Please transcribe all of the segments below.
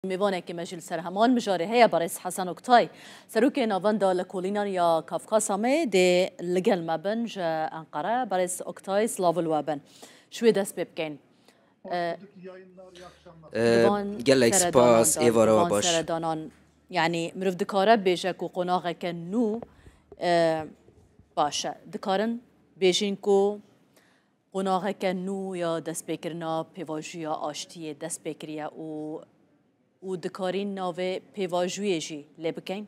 میوانێکی مەجلیسەر هەمان مژارێ هەیە بەڕێز حەسەن ئۆکتای سەرۆکێ ناڤەندا لە کۆلینانیا کافکاسامێ دێ لەگەڵ مە بن ji ئەنقەرە بەڕێز ئۆکتای سلاڤ بن شوێ دەست پێ بکەین gelek spas êvarewa baş. Yani mirov dikare bêje ku qonaxeke nû baş e. Dikarin bêjin ku qonaxeke nû ya destpêkirina pêvajoya aştiyê dest pêkiriye û dikarîn navê pêvajiyê jî lê bikin?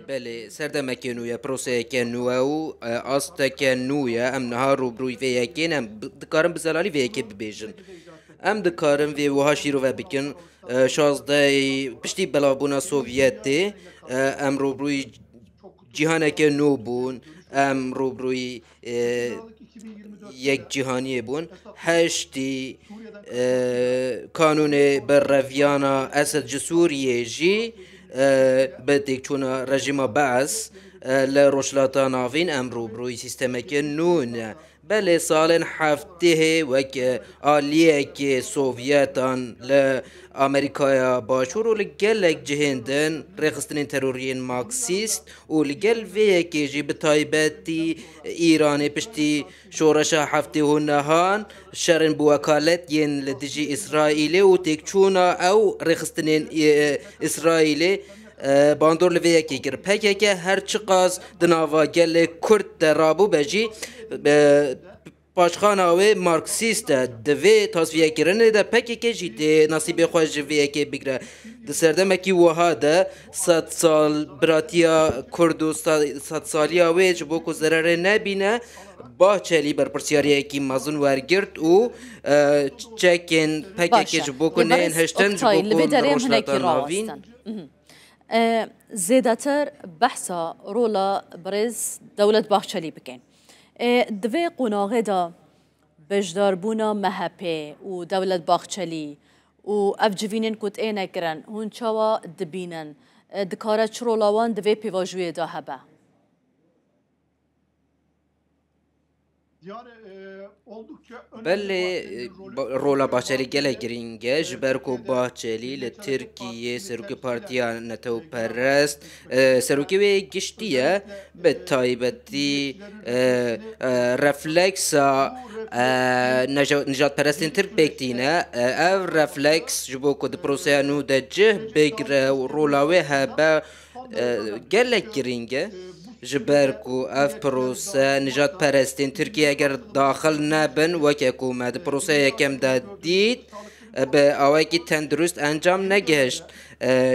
Belê serdemeke nû ye proseyeke nû ye û asteke nû ye em niha rûbrûyî vê yekên em dikarin bi zelalî vê yekê bibêjin. Em dikarin vê wiha şîrove bikin şazdehê piştî belavbûna Sovyetê em rûbrûyî cîhaneke nû bûn em rûbrûyî yek cîhaniyê bûn heştî kanûnê berreviyana Esed ji Sûriyê jî bi têkçûna rejîma Beez li rojhilata navîn em rûbrûyî sîstemeke nû ne. Belê salên heftehê wek aliyekê Sovyetan li Amerîkaya Başûr û li gelek cihên din rêxistinên teroriyên Marksîst û li gel vê yekê jî bi taybetî Îranê piştî şoreşa heftê û nehan şerên bi wekalet yên li dijî İsraîlê û têkçûna ew rêxistinên İsraîlê bandor li vê yekê kir. PKK her çi qas di nava gelê Kurd de rabû be jî paşxana wê Marksîst e di vê tasfiyekirinê de PKK jî tê nasîbê xwe ji vê yekê bigire. Di serdemekî wiha de sed sal biratiya Kurd û sedsaliya wê ji bo ku zererê nebîne Bahçeli berpirsyariyekî mezin wergirt û çekên PKK ji bo ku neyên hiştin ji bo ku rojhilata navîn زێدەتر بەحسا ڕۆڵە بەڕێز دەولەت باخچەلی بکەین. Divê qonaxê da bejdarbûna MHP û dewlet baxçelî û ev civînên ku tê nekirin hûn çawa dibînin dikare çi rola wan divê pêvajiyê de hebe? Belê rola Bahçelî gelek giring e ji ber ku Bahçelî li Tirkiyê serokê Partiya Netewperest serokê wê giştiye bi taybetî refleksa nijadperestên Tirk pêktîne ev refleks ji bo ku di proseya nû de cih bigire û rola wê hebe gelek giring e ji ber ku ev prose nijadperestên Tirkiye eger daxil nebin weke ku me di proseya yekem de dît bi awayekî tendurist encam negihişt.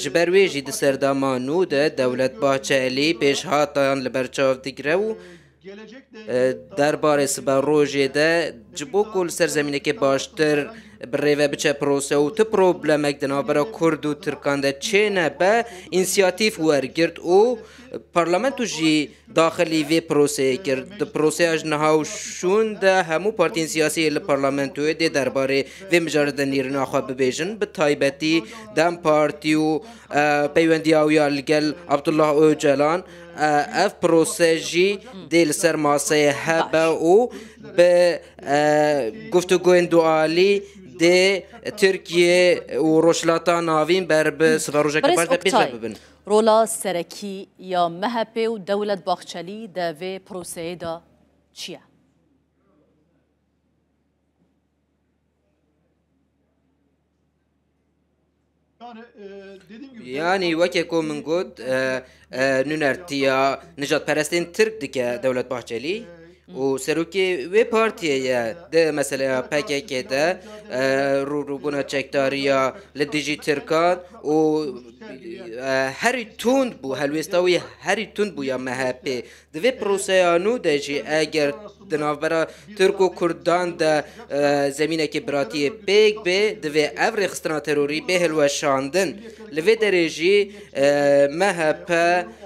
Ji ber wê jî di serdama nû de dewlet Bahçelî pêşhatan li ber çav digire û derbarê siber rojê de ji bo ku li ser zemînekê baştir bi rêve biçe prose û ti problemek di navbera Kurd û Tirkan de çênebe însiyatîv wergirt û parlamento jî daxilî vê proseyê kir. Di proseya ji niha û şûn de hemû partiyên siyasî li parlamentoyê dê derbarê vê mijarê de nêrîna xwe bibêjin bi taybetî Dem Partî û peywendiya wî ya li gel Abdullah Öcalan ev prose jî dê li ser maseyê hebe û bi guftugûyên dualî dê Tirkiye û rojhilata navîn ber bi sivarojeke baş de pêş bibin. Rola serekî ya MHP û dewlet baxçelî de vê proseyê de çi ye? Yani weke ku min got nûnertiya nijadperestên Tirk dike dewlet Bahçelî û serokê wê partiyê ye di meseleya PKK de rûbûna çekdariya li dijî Tirkan û herî tund bû helwêsta wî herî tund bû ya MHP di vê proseya nû de jî eger di navbera Tirk û Kurdan de zemînekê biratiyê pêk bê divê ev rêxistina terorî bê hilweşandin li vê derê jî MHP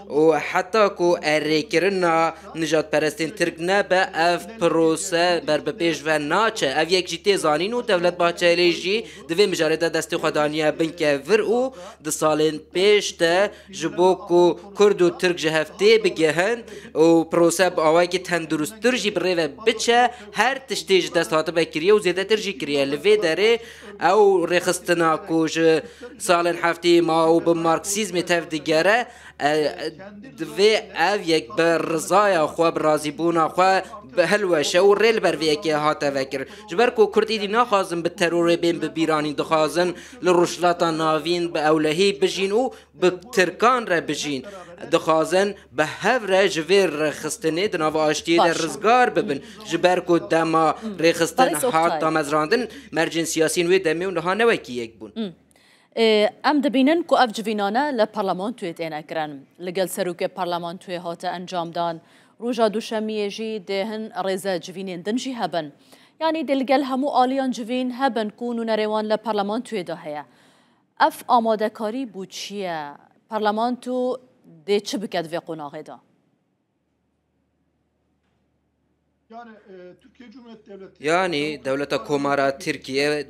و حتی کو اریکرنا نجات پرستین ترک نه به اف پروسه بر بپیش و ناچه اف یک جیتی زانین و دولت باچه جی دوی مجارده دست خدانیه بنکه ور و ده سالین پیش ده جبو کو کرد و ترک جهفته بگهن و پروسه با آوائی که تندرست تر جی بره و بچه هر تشتیج دست هاته بکریه و زیده تر جی کریه لوی داره او رخصتنا کوش سالن هفته ما و به مارکسیزم تف دیگره دوی او یک بر رضای خو برازی بونا خو به هلوشه و ریل بر وی که هاته وکر جبر کو کرد ایدی نخوازن به ترور بین به بیرانی دخوازن لروشلاتا ناوین به اولهی بجین و به ترکان را بجین دخوازن به هفره جویر رخستنه دناو آشتی در رزگار ببن جبر کو دما رخستن هات دامزراندن مرجن سیاسین وی دمی و نها نوکی یک بون ام دبینن کو اف جوینانه لپارلمان توی تینه کرن لگل سروک پارلمان توی هات انجام دان روژا دوشمیه جی دهن ریزه جوینین دنجی هبن یعنی دلگل همو آلیان جوین هبن کونو نریوان لپارلمان توی ده هیا اف آماده کاری بود چیه پارلمان تو ده چه بکد وی قناغه دا yani devleta komara Türkiye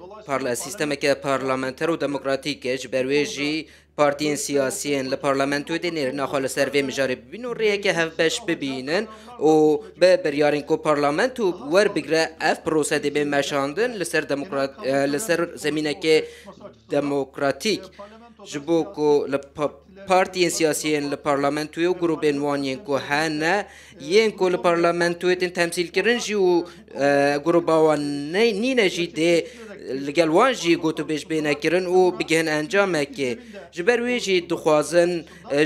sistemeke parlamenter û demokratîk ji ber wê jî partiyên siyasiyên li parlamentoyê de nêrîna xwe li ser vê mijarê bibînin û rêyeke hevbeş bibînin û bi biryarên ku parlamento werbigire ev prose dê bê meşandin li ser zemînekê demokratîk ji bo ku li partiyên siyasiyên li parlamentoyê û grûpên wan yên ku hene yên ku li parlamentoyê tên temsîlkirin jî û grûpa wan nîne jî dê li gel wan jî gotûbêj bê nekirin û bigihên encamekê ji ber wê jî dixwazin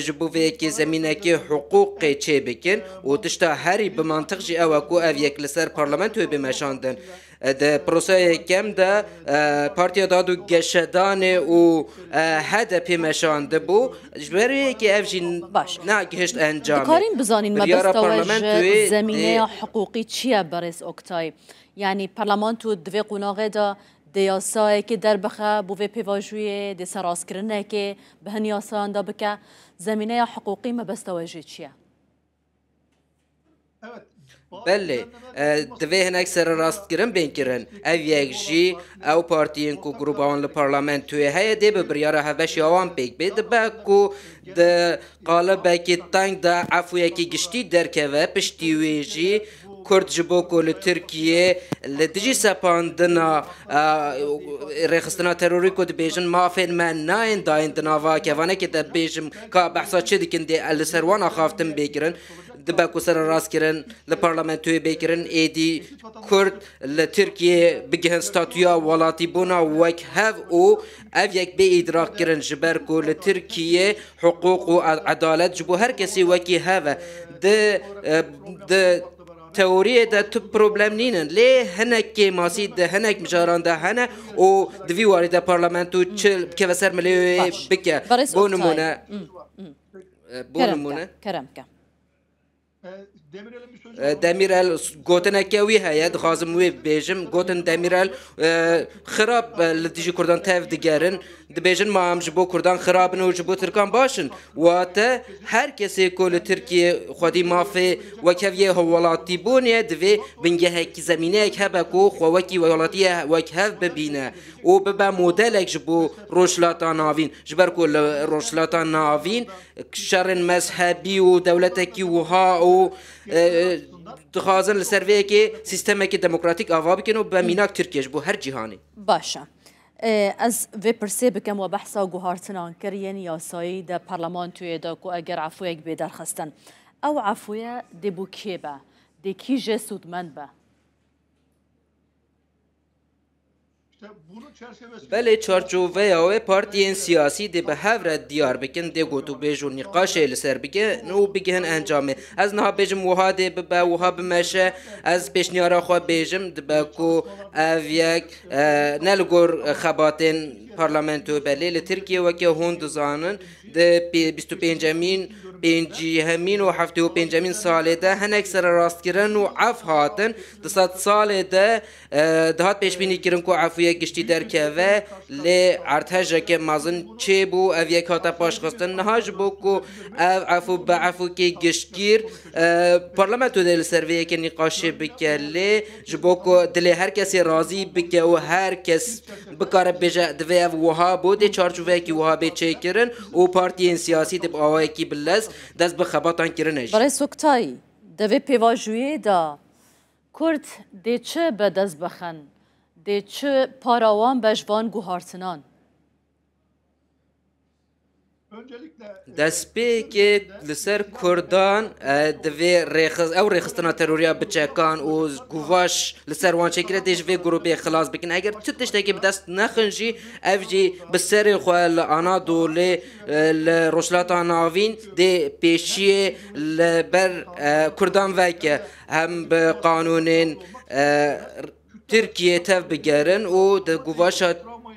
ji bo vêyekê zemînekê hiqûqê çê bikin û tişta herî bi mantiq jî ew e ku ev yek li ser parlamentoyê bê meşandin د پروسه کم ده پارتیا دادو گشتانه و هدف مشانده بو جبری که افجین نه گشت انجام کاریم بزانین ما بستوجه زمینه حقوقی چیه برس اکتای یعنی پارلمان تو دوی قناغه دا دیاسایی که در بخه بوی پیواجوی دی سراس کرنه که به هنیاسان دا بکه زمینه حقوقی ما بستوجه چیه بله دوی هنک سر راست کرن بین کرن او یک جی او پارتیین کو گروبان لپارلمان توی هیا دی به بریاره هفش یوان پیک بید با کو ده قالبه که تنگ ده عفویه که گشتی درکه و پشتی وی جی کرد جبو کو لترکیه لدجی سپاندنا رخصتنا تروری کو دبیجن مافین من ناین داین دناوا که وانه که دبیجم که بحثا چه دیکن دی السروان خافتن بگیرن دبا کو سر راست کرن لپارلمانتوی بگیرن ایدی کرد لترکیه بگهن ستاتویا ولاتی بونا وک هف او اف یک بی ادراک کرن جبر کو لترکیه حقوق و عدالت جبو هر کسی وکی هف ده تئوریه ده تو پروبلم نینن لی هنک که ماسی ده هنک مجاران ده هنه و دوی واری ده پارلمانتو چل که وسر ملیوی بکه بونمونه کرم دمیرال گوتن اکیوی هیا دخوازم وی بیجم گوتن دمیرال خراب لدیجی کردان تف دیگرن دبیجن ما هم جبو کردان خرابن و جبو ترکان باشن و تا هر کسی کل ترکیه خودی مافی و کفیه هوالاتی بونه دوی بنگه هکی زمینه اک هبه کو خواکی هوالاتی وک هف ببینه و ببا مدلک جبو روشلاتا ناوین جبر کل روشلاتا ناوین شرن مذهبی و دولتکی و ها و دخوازن لسرویه که سیستمه که دموکراتیک آوا بکن و به میناک ترکیش بو هر جهانی باشه از وی پرسه بکم و بحثا گوهارتنان کرین یاسایی ده پارلمان توی دا کو اگر عفویک بیدار خستن او عفویه ده بو که با ده کی جه سودمند با بله چارچوبه او پارتیین سیاسی دی به هفر دیار بکن دی گوتو بیجو نقاشه لسر بکن نو بگهن انجامه از نها بیجم وها دی به وها بمشه از پیشنیارا خوا بیجم دی بکو اویک نلگور خباتین پارلمانتو بله لترکیه وکی هون دزانن دی 25 امین پێنجی هەمین و هەفتێ و پێنجەمین ساڵێدا هەنێک سەرڕاستکردن و عەف هاتن دەسەد ساڵێدا دەهات پێشبینیکردن و عەفویە گشتی دەرکەوە لێ ئەرتەژێکێ مەزن چێ بوو ئەڤ یەک هاتە پاشخستن نەهاش بۆ و ئەv عەفو بە عەفوکێ گشتگیر پارلەمەنتۆ دێ لە سەروەیەکێ نیقاشێ بکە لێ ji bo ku dilê her kesê razî bike û her kes bikare bêje divê ev wiha bû dê çarçoveyekî wiha bê çêkirin û partiyên siyasî dib awayekî bilez dest bi xebatan kirine jî. Berê Soktayî devê pêvajiyê da Kurd dê çi bidest bixin dê çi para wan beşvan guhartinan دەستپێکێ لەسەر کوردان دەوێ ئەو ڕێخستنە تەرۆریە بچەکان و گوڤاش لەسەر وان چێکرە دێژێ گرۆپێ خلاص بکەن ئەگەر چ تشتێکی بدەست نەخنجی ئەڤجی بسەرێ خۆ لە ئانادۆڵێ لە ڕۆژلاتا ناوین دێ پێشیە لەبەر کوردان ڤەکە هەم بە قانونên ترکیە تەv بگەرن و گوڤاشە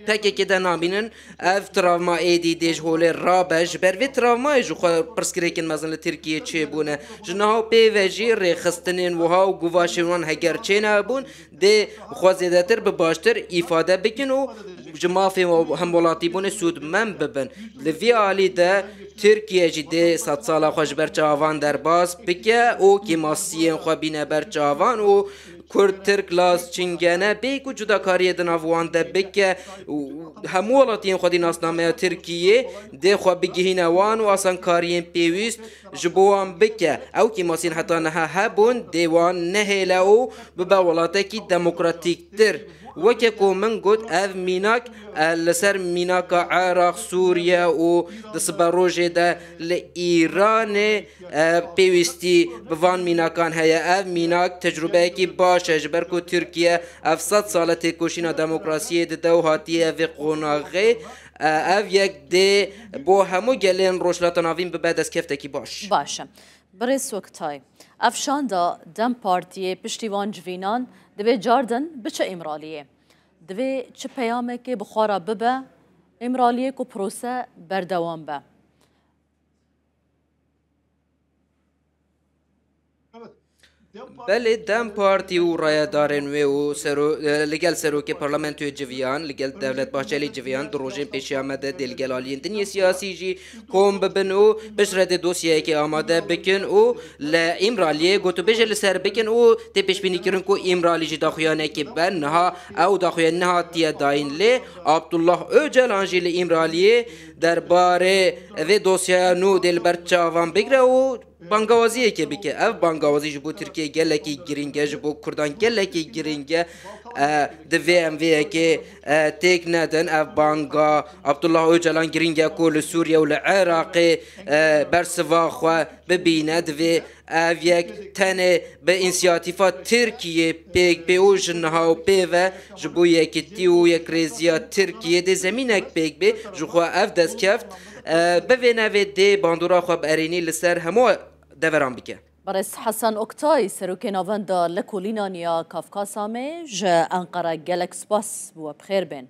تەکێکێ de namînin ev travma êdî dê ji holê rabe ji ber vê travmayê ji xwe pirsgirêkên mezin li Tirkiye çêbûne ji niha pêve jî rêxistinên wiha û guvaşên wan heger çê nebûn dê xwe zêdetir bi baştir îfade bikin û ji mafê hemwelatîbûnê sûdmend bibin li vî alî de Tirkiye jî dê sed sala xwe ji ber çavan derbas bike û kêmasiyên xwe bîne ber çavan û Kurd Tirk Laz Çingene bêk û cudakariyê di nav wan de bike hemû welatiyên xwedî nasnameya Tirkiyê dê xwe bigihîne wan û asankariyên pêwîst ji bo wan bike ew kêmasiyên heta niha hebûn dê wan nehêle û bibe welatekî demokratîktir. Weke ku min got ev mînak li ser mînaka Iraq, Sûriye û di siberrojê de li Îranê pêwîstî bi van mînakan heye ev mînak tecrübeyekî baş e ji ber ku Tirkiye ev sed sal e têkoşîna demokrasiyê dide û hatiye vê qonaxê ev yek dê bo hemû gelên rojhilata navîn bibe destkeftekî baş. Baş e. Birê Soktay Efşanda Dem Partiyê piştîvan civînan divê cardin biçe îmraliyê. Divê çi peyamekê bi xwe re bibe îmraliyê ku prose berdewam be. Belê Dem Partî û rayedarên wê û li gel serokê parlamentoyê civiyan li gel Devlet Bahçelî civiyan di rojên pêşiya me de dê li gel aliyên dinyê siyasî jî kom bibin û piştre dê dosyayekê amade bikin û li îmraliyê gotûbêje li ser bikin û tê pêşbînîkirin ku îmralî jî daxuyanekê be niha ew daxuyan nehatiye dayîn lê Abdullah Öcalan jî li îmraliyê derbarê vê dosyaya nû dê li ber çavan bigre û bangawaziyekê bike ev bangawazî ji bo Tirkiye gelekî giring e ji bo Kurdan gelekî giring e divê em vê yekê têk nedin ev banga Abdullah Öcalan giring e ku li Sûriye û li Iraqê bersiva xwe bibîne divê ev yek tenê bi însiyatîfa Tirkiye pêk bê û ji niha û pêve ji bo yekîtî û yekrêziya Tirkiye dê zemînek pêk bê ji xwe ev destkeft bivê nevê dê bandora xwe bi erênî li ser hemû deveran bike. Barês Hesan Oktay serokê navenda li Kolînaniya Kafkasa me ji Enqere gelek spas bûye bi xêr bên.